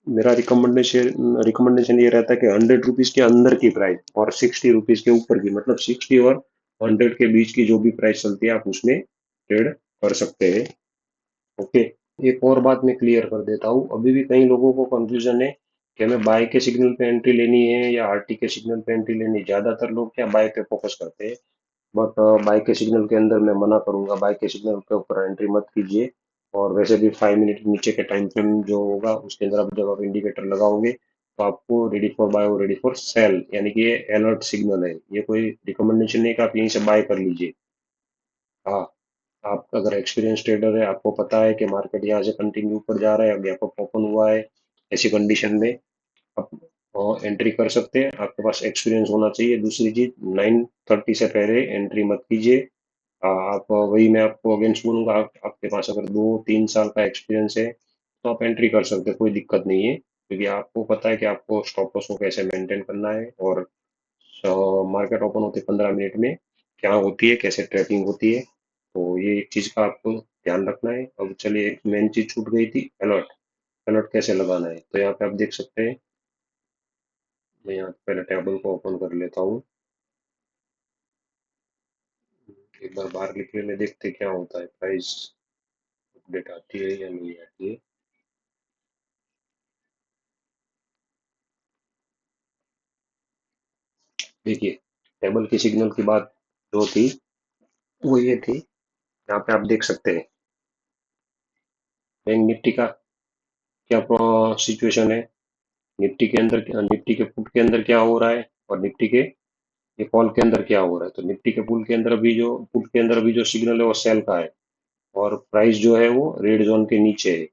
मेरा रिकमेंडेशन ये रहता है कि 100 रुपीज के अंदर की प्राइस और 60 रुपीज के ऊपर की, मतलब 60 और 100 के बीच की जो भी प्राइस चलती है, आप उसमें ट्रेड कर सकते हैं। ओके। एक और बात मैं क्लियर कर देता हूँ, अभी भी कई लोगों को कंफ्यूजन है कि हमें बाय के सिग्नल पे एंट्री लेनी है या आरटी के सिग्नल पे एंट्री लेनी है। ज्यादातर लोग क्या बाय पे फोकस करते हैं। बट बाय के सिग्नल के अंदर मैं मना करूंगा, बाय के सिग्नल के ऊपर एंट्री मत कीजिए। और वैसे भी 5 मिनट नीचे के टाइम फ्रेम जो होगा उसके अंदर आप जब आप इंडिकेटर लगाओगे, तो आपको रेडी फॉर बाय और रेडी फॉर सेल, यानी कि ये अलर्ट सिग्नल है। ये कोई रिकमेंडेशन नहीं कि आप यहीं से बाय कर लीजिए। हाँ, आप अगर एक्सपीरियंस ट्रेडर है, आपको पता है कि मार्केट यहाँ से कंटिन्यू ऊपर जा रहा है, गैप अप ओपन हुआ है, ऐसी कंडीशन में आप एंट्री कर सकते हैं। आपके पास एक्सपीरियंस होना चाहिए। दूसरी चीज, 9:30 से पहले एंट्री मत कीजिए। आप वही मैं आपको अगेंस्ट बोलूंगा, आपके पास अगर 2-3 साल का एक्सपीरियंस है, तो आप एंट्री कर सकते हैं, कोई दिक्कत नहीं है। क्योंकि आपको पता है कि आपको स्टॉप लॉस को कैसे मेंटेन करना है, और मार्केट ओपन होते 15 मिनट में क्या होती है, कैसे ट्रैकिंग होती है। तो ये एक चीज का आपको ध्यान रखना है। अब चलिए, एक मेन चीज छूट गई थी, अलर्ट। अलर्ट कैसे लगाना है, तो यहाँ पे आप देख सकते हैं। मैं यहाँ पे पहले टेबल को ओपन कर लेता हूँ। एक बार बाहर निकले में देखते क्या होता है, प्राइस अपडेट आती है या नहीं आती है। देखिए, टेबल की सिग्नल की बात जो थी, वो ये थी। यहाँ पे आप देख सकते हैं बैंक निफ्टी का क्या सिचुएशन है। निफ्टी के अंदर, निफ्टी के पुट के अंदर क्या हो रहा है, और निफ्टी के ये कॉल के अंदर क्या हो रहा है। तो निफ्टी के पुल के अंदर अभी जो पुट के अंदर अभी जो सिग्नल है वो सेल का है, और प्राइस जो है वो रेड जोन के नीचे है,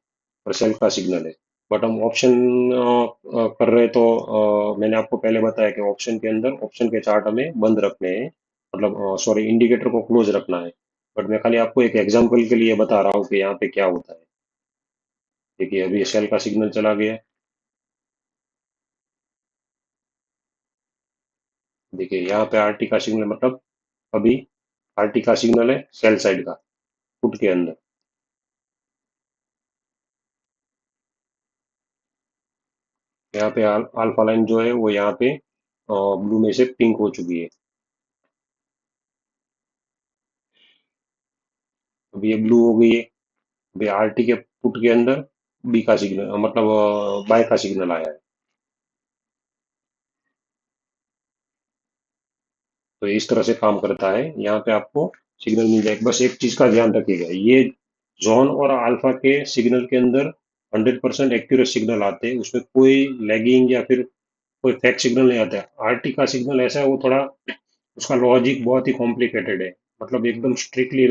और सेल का सिग्नल है। बट हम ऑप्शन कर रहे हैं, तो मैंने आपको पहले बताया कि ऑप्शन के अंदर ऑप्शन के चार्ट हमें बंद रखने हैं, मतलब सॉरी, इंडिकेटर को क्लोज रखना है। बट मैं खाली आपको एक एग्जांपल के लिए बता रहा हूँ कि यहाँ पे क्या होता है। देखिए, अभी सेल का सिग्नल चला गया है। देखिए, यहाँ पे आरटी का सिग्नल, मतलब अभी आरटी का सिग्नल है सेल साइड का, पुट के अंदर। यहाँ पे अल्फा लाइन जो है वो यहाँ पे ब्लू में से पिंक हो चुकी है। अब ये ब्लू हो गई है। अभी आरटी के पुट के अंदर बी का सिग्नल, मतलब बाय का सिग्नल आया है। तो इस तरह से काम करता है। यहाँ पे आपको सिग्नल मिल जाएगा। बस एक चीज का ध्यान रखिएगा, ये जोन और अल्फा के सिग्नल के अंदर 100% एक्यूरेट सिग्नल आते हैं, उसमें कोई लैगिंग या फिर कोई फेक सिग्नल नहीं आता है। आरटी का सिग्नल ऐसा है, वो थोड़ा, उसका लॉजिक बहुत ही कॉम्प्लिकेटेड है, मतलब एकदम स्ट्रिक्टली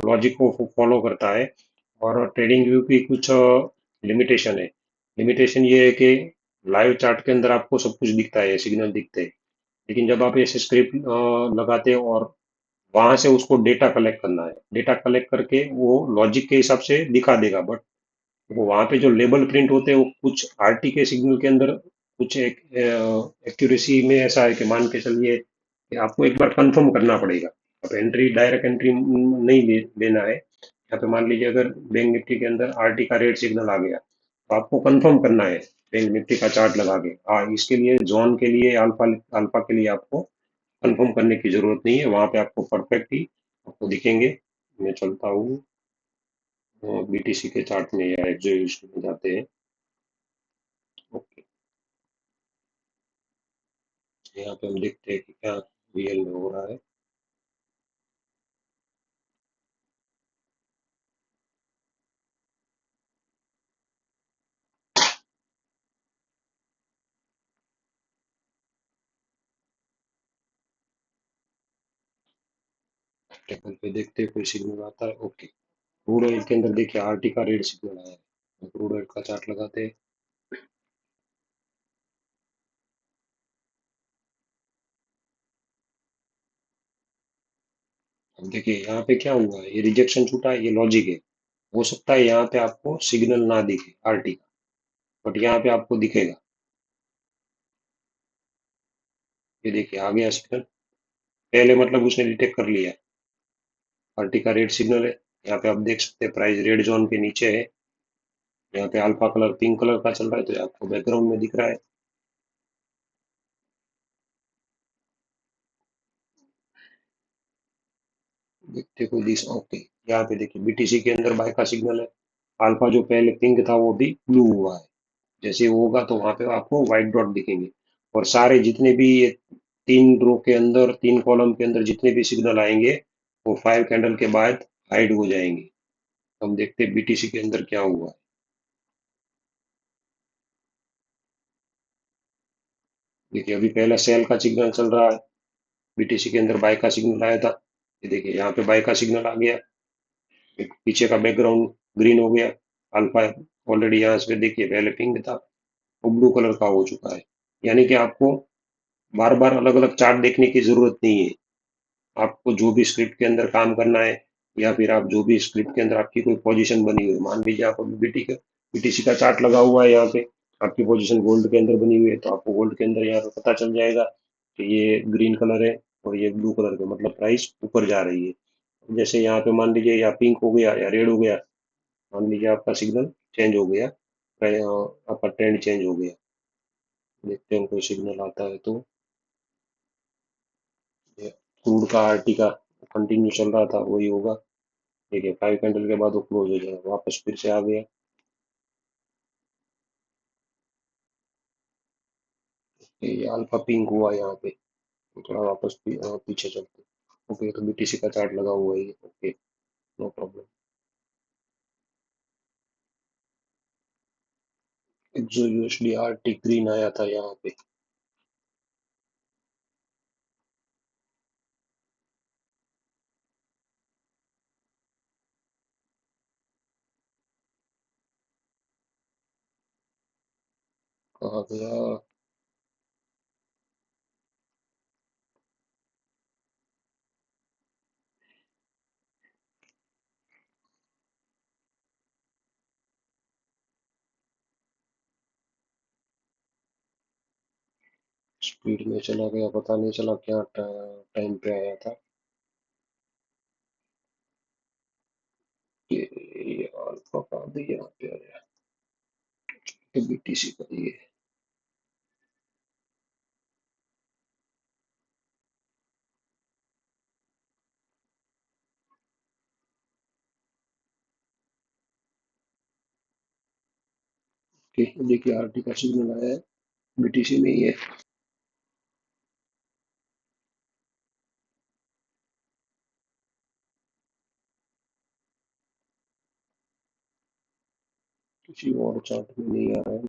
लॉजिक को फॉलो करता है। और ट्रेडिंग व्यू की कुछ लिमिटेशन है। लिमिटेशन ये है कि लाइव चार्ट के अंदर आपको सब कुछ दिखता है, सिग्नल दिखते हैं। लेकिन जब आप ऐसे स्क्रिप्ट लगाते हो और वहां से उसको डेटा कलेक्ट करना है, डेटा कलेक्ट करके वो लॉजिक के हिसाब से दिखा देगा। बट वो वहां पे जो लेबल प्रिंट होते हैं, वो कुछ आरटी के सिग्नल के अंदर कुछ एक एक्यूरेसी में ऐसा है कि मान के चलिए कि आपको एक बार कंफर्म करना पड़ेगा। अब एंट्री, डायरेक्ट एंट्री नहीं लेना है। यहाँ पे मान लीजिए अगर बैंक निफ्टी के अंदर आरटी का रेड सिग्नल आ गया, तो आपको कंफर्म करना है बैंक निफ्टी का चार्ट लगा के। हाँ, इसके लिए जोन के लिए, अल्फा अल्फा के लिए आपको कंफर्म करने की जरूरत नहीं है। वहां पे आपको परफेक्ट ही आपको दिखेंगे। मैं चलता हूँ बीटीसी के चार्ट में या एक्सो में जाते हैं। ओके। यहाँ पे हम देखते हैं कि क्या रियल में हो रहा है। टेबल पे देखते हैं कोई सिग्नल आता है। ओके, क्रूड ऑयल के अंदर देखिए आरटी का रेड सिग्नल आया है। क्रूड ऑयल का चार्ट लगाते हैं। अब देखिए यहाँ पे क्या हुआ है, ये रिजेक्शन छूटा है, ये लॉजिक है। हो सकता है यहाँ पे आपको सिग्नल ना दिखे आरटी का, बट यहाँ पे आपको दिखेगा। ये देखिए आ गया सिग्नल, पहले मतलब उसने डिटेक्ट कर लिया। आरटी का रेड सिग्नल है। यहाँ पे आप देख सकते हैं प्राइस रेड जोन के नीचे है। यहाँ पे अल्फा कलर पिंक कलर का चल रहा है, तो ये आपको बैकग्राउंड में दिख रहा है। देखते कोई दिस। ओके, यहाँ पे देखिए बीटीसी के अंदर बाय का सिग्नल है। अल्फा जो पहले पिंक था वो भी ब्लू हुआ है। जैसे वो होगा तो वहां पे आपको व्हाइट डॉट दिखेंगे। और सारे जितने भी ये तीन रो के अंदर, तीन कॉलम के अंदर जितने भी सिग्नल आएंगे वो 5 कैंडल के बाद हाइड हो जाएंगे। हम देखते हैं बीटीसी के अंदर क्या हुआ है। देखिए अभी पहला सेल का सिग्नल चल रहा है, बीटीसी के अंदर बाय का सिग्नल आया था। ये देखिए यहाँ पे बाय का सिग्नल आ गया। एक पीछे का बैकग्राउंड ग्रीन हो गया। अल्फा ऑलरेडी यहाँ से देखिए पहले पिंक था, वो ब्लू कलर का हो चुका है। यानी कि आपको बार बार अलग अलग चार्ट देखने की जरूरत नहीं है। आपको जो भी स्क्रिप्ट के अंदर काम करना है, या फिर आप जो भी स्क्रिप्ट के अंदर आपकी कोई पोजीशन बनी हुई है, मान लीजिए आप अभी बीटीसी का चार्ट लगा हुआ है, यहाँ पे आपकी पोजीशन गोल्ड के अंदर बनी हुई है, तो आपको गोल्ड के अंदर यहाँ पे पता चल जाएगा कि ये ग्रीन कलर है और ये ब्लू कलर का, मतलब प्राइस ऊपर जा रही है। जैसे यहाँ पे मान लीजिए या पिंक हो गया या रेड हो गया, मान लीजिए आपका सिग्नल चेंज हो गया, आपका ट्रेंड चेंज हो गया। देखते हैं कोई सिग्नल आता है तो। ये क्रूड का आरटी का कंटिन्यू चल रहा था, वही होगा। देखिए 5 कैंडल के बाद वो क्लोज हो जाएगा, वापस फिर से आ गया। ये अल्फा पिंक हुआ यहाँ पे, तो थोड़ा वापस पीछे चलते। ओके, तो बीटीसी का चार्ट लगा हुआ है। Okay, no problem. जो यूएसडी आरटी ग्रीन आया था यहाँ पे। कहा गया। स्पीड में चला गया, पता नहीं चला क्या टाइम पे आया था। ये अल्फा का भी यहाँ पे आया, बीटीसी का ये। देखिए आरटी का सिग्नल आया है, बीटीसी में ही है। किसी और चार्ट में नहीं आ रहा है।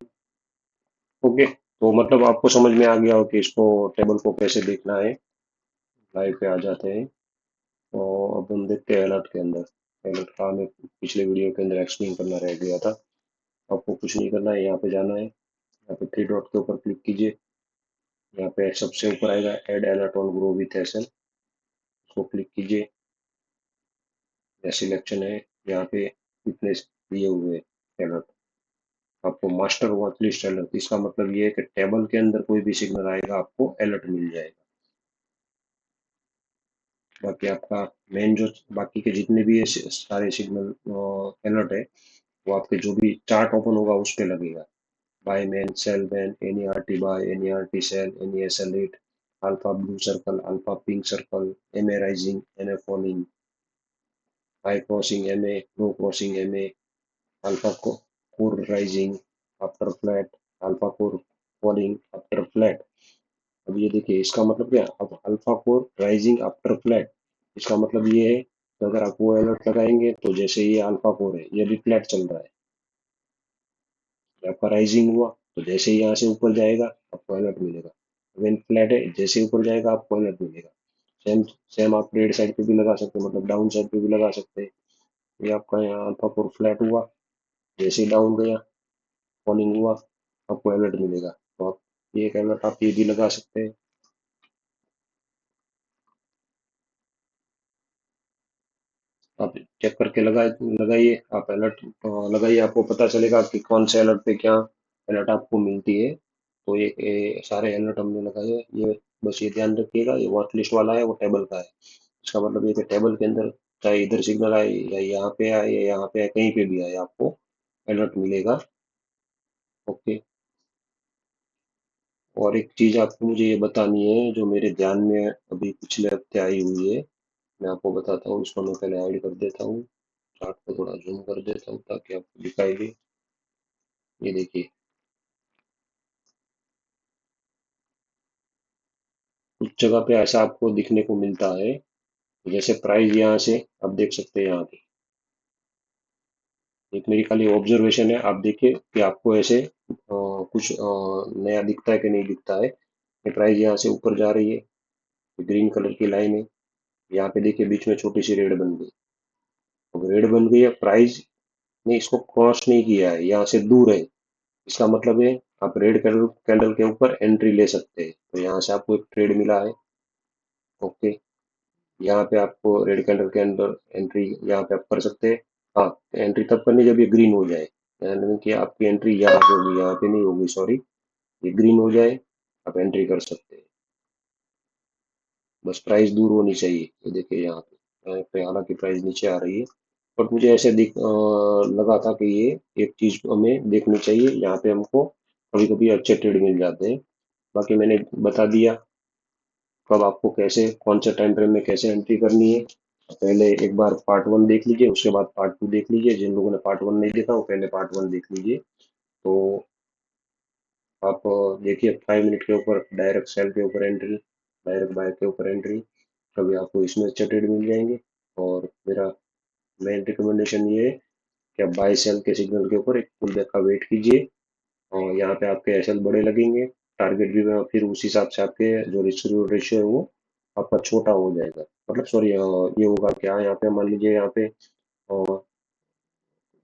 ओके, तो मतलब आपको समझ में आ गया हो कि इसको टेबल को कैसे देखना है। लाइव पे आ जाते हैं। तो अब हम देखते हैं अलर्ट के अंदर। अलर्ट का हमें पिछले वीडियो के अंदर एक्सप्लेन करना रह गया था। आपको कुछ नहीं करना है, यहाँ पे जाना है, यहाँ पे थ्री डॉट के ऊपर क्लिक कीजिए। यहाँ पे सबसे ऊपर आएगा add alert on Groww with SL, उसको क्लिक कीजिए। यह सिलेक्शन है, यहाँ पे इतने दिए हुए अलर्ट। आपको मास्टर वॉच लिस्ट अलर्ट, इसका मतलब ये है कि टेबल के अंदर कोई भी सिग्नल आएगा आपको अलर्ट मिल जाएगा। बाकी आपका मेन जो बाकी के जितने भी ये सारे सिग्नल अलर्ट है, वो आपके जो भी चार्ट ओपन होगा उस पे लगेगा। Buy man, sell man, NERT buy, NERT sell, NESL hit, alpha blue circle, alpha pink circle, MA rising, MA falling, high crossing MA, low crossing MA, alpha core rising after flat, alpha core falling after flat. अब ये देखिए, इसका मतलब क्या, अब alpha core rising after flat, इसका मतलब ये है कि अगर आप वो अलर्ट लगाएंगे तो जैसे ये अल्फा कोर है, ये भी फ्लैट चल रहा है, ये आपका राइजिंग हुआ, तो जैसे ही यहाँ से ऊपर जाएगा आपको अलर्ट मिलेगा। वेन फ्लैट है, जैसे ही ऊपर जाएगा आपको अलर्ट मिलेगा। सेम सेम आप रेड साइड पे भी लगा सकते हैं, मतलब डाउन साइड पे भी लगा सकते हैं। ये आपका यहाँ अल्फा कोर फ्लैट हुआ, जैसे ही डाउन गया, फॉलिंग हुआ, आपको अलर्ट मिलेगा। तो आप ये एक अलर्ट आप ये भी लगा सकते हैं। आप चेक करके लगाइए, आप अलर्ट लगाइए, आपको पता चलेगा कि कौन से अलर्ट पे क्या अलर्ट आपको मिलती है। तो ये सारे अलर्ट हमने लगाए हैं। ये बस ये ध्यान रखिएगा, ये वॉच लिस्ट वाला है, वो टेबल का है। इसका मतलब ये कि टेबल के अंदर चाहे इधर सिग्नल आए या यहाँ पे आए या यहाँ पे आए, कहीं पे भी आए, आपको अलर्ट मिलेगा। ओके। और एक चीज आपको मुझे ये बतानी है जो मेरे ध्यान में अभी पिछले हफ्ते आई हुई है, मैं आपको बताता हूँ। इसको मैं पहले ऐड कर देता हूँ, चार्ट को थोड़ा जूम कर देता हूँ ताकि आपको दिखाई दे। ये देखिए, कुछ जगह पे ऐसा आपको दिखने को मिलता है, जैसे प्राइस यहाँ से आप देख सकते हैं, यहाँ पे एक मेरी खाली ऑब्जर्वेशन है, आप देखिए कि आपको ऐसे कुछ नया दिखता है कि नहीं दिखता है। ये प्राइस यहाँ से ऊपर जा रही है, ग्रीन कलर की लाइन है, यहाँ पे देखिए बीच में छोटी सी रेड बन गई। अब रेड बन गई है, प्राइस ने इसको क्रॉस नहीं किया है, यहाँ से दूर है। इसका मतलब है आप रेड कैंडल कैंडल के ऊपर एंट्री ले सकते हैं। तो यहाँ से आपको एक ट्रेड मिला है। ओके। यहाँ पे आपको रेड कैंडल के अंदर एंट्री यहाँ पे आप कर सकते हैं। हाँ, एंट्री तब करनी जब ये ग्रीन हो जाए, यानी कि आपकी एंट्री यहाँ पे होगी, यहाँ पे नहीं होगी, सॉरी। ये ग्रीन हो जाए, आप एंट्री कर सकते हैं। बस प्राइस दूर होनी चाहिए। ये देखिए यहाँ पे हालांकि प्राइस नीचे आ रही है, बट मुझे ऐसे लगा था कि ये एक चीज हमें देखनी चाहिए, यहाँ पे हमको कभी कभी अच्छे ट्रेड मिल जाते हैं। बाकी मैंने बता दिया कब आपको कैसे कौन से टाइम फ्रेम में कैसे एंट्री करनी है। पहले एक बार पार्ट वन देख लीजिए, उसके बाद पार्ट टू देख लीजिए। जिन लोगों ने पार्ट वन नहीं देखा वो पहले पार्ट वन देख लीजिए। तो आप देखिए 5 मिनट के ऊपर डायरेक्ट सेल के ऊपर एंट्री, डायरेक्ट बाय के ऊपर एंट्री, कभी आपको इसमें अच्छे ट्रेड मिल जाएंगे। और मेरा मेन रिकमेंडेशन ये है कि आप बाय सेल के सिग्नल के ऊपर एक फुल बैक का वेट कीजिए, और यहाँ पे आपके एसएल बड़े लगेंगे। टारगेट भी में फिर उस हिसाब से आपके जो रिस्क रिवॉर्ड रेशियो है वो आपका छोटा हो जाएगा। मतलब सॉरी, ये होगा क्या, यहाँ पे मान लीजिए यहाँ पे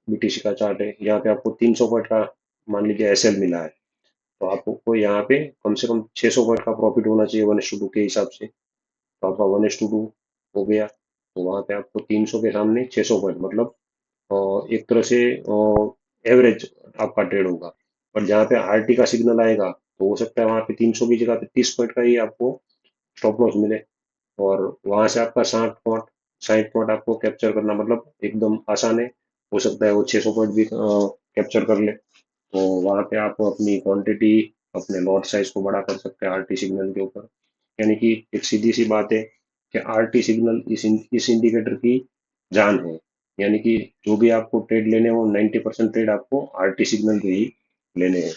बीटीसी का चार्ट है, यहाँ पे आपको 300 पॉइंट का मान लीजिए एसएल मिला है, तो आपको यहाँ पे कम से कम 600 पॉइंट का प्रॉफिट होना चाहिए 1:2 के हिसाब से। तो आपका 1:2 हो गया, तो वहां पे आपको 300 के सामने 600 पॉइंट, मतलब एक तरह से एवरेज आपका ट्रेड होगा। पर जहाँ पे आरटी का सिग्नल आएगा तो हो सकता है वहां पे 300 की जगह पे 30 पॉइंट का ही आपको स्टॉप लॉस मिले, और वहां से आपका 60 पॉइंट आपको कैप्चर करना मतलब एकदम आसान है। हो सकता है वो 600 पॉइंट भी कैप्चर कर ले। तो वहां पे आप अपनी क्वांटिटी, अपने लॉट साइज को बड़ा कर सकते हैं आरटी सिग्नल के ऊपर। यानी कि एक सीधी सी बात है कि आरटी सिग्नल इस इंडिकेटर की जान है। यानी कि जो भी आपको ट्रेड लेने हो 90% ट्रेड आपको आरटी सिग्नल पे ही लेने हैं।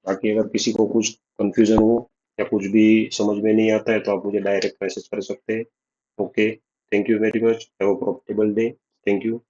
बाकी अगर किसी को कुछ कंफ्यूजन हो या कुछ भी समझ में नहीं आता है तो आप मुझे डायरेक्ट मैसेज कर सकते हैं। Okay, thank you very much, have a profitable day. Thank you.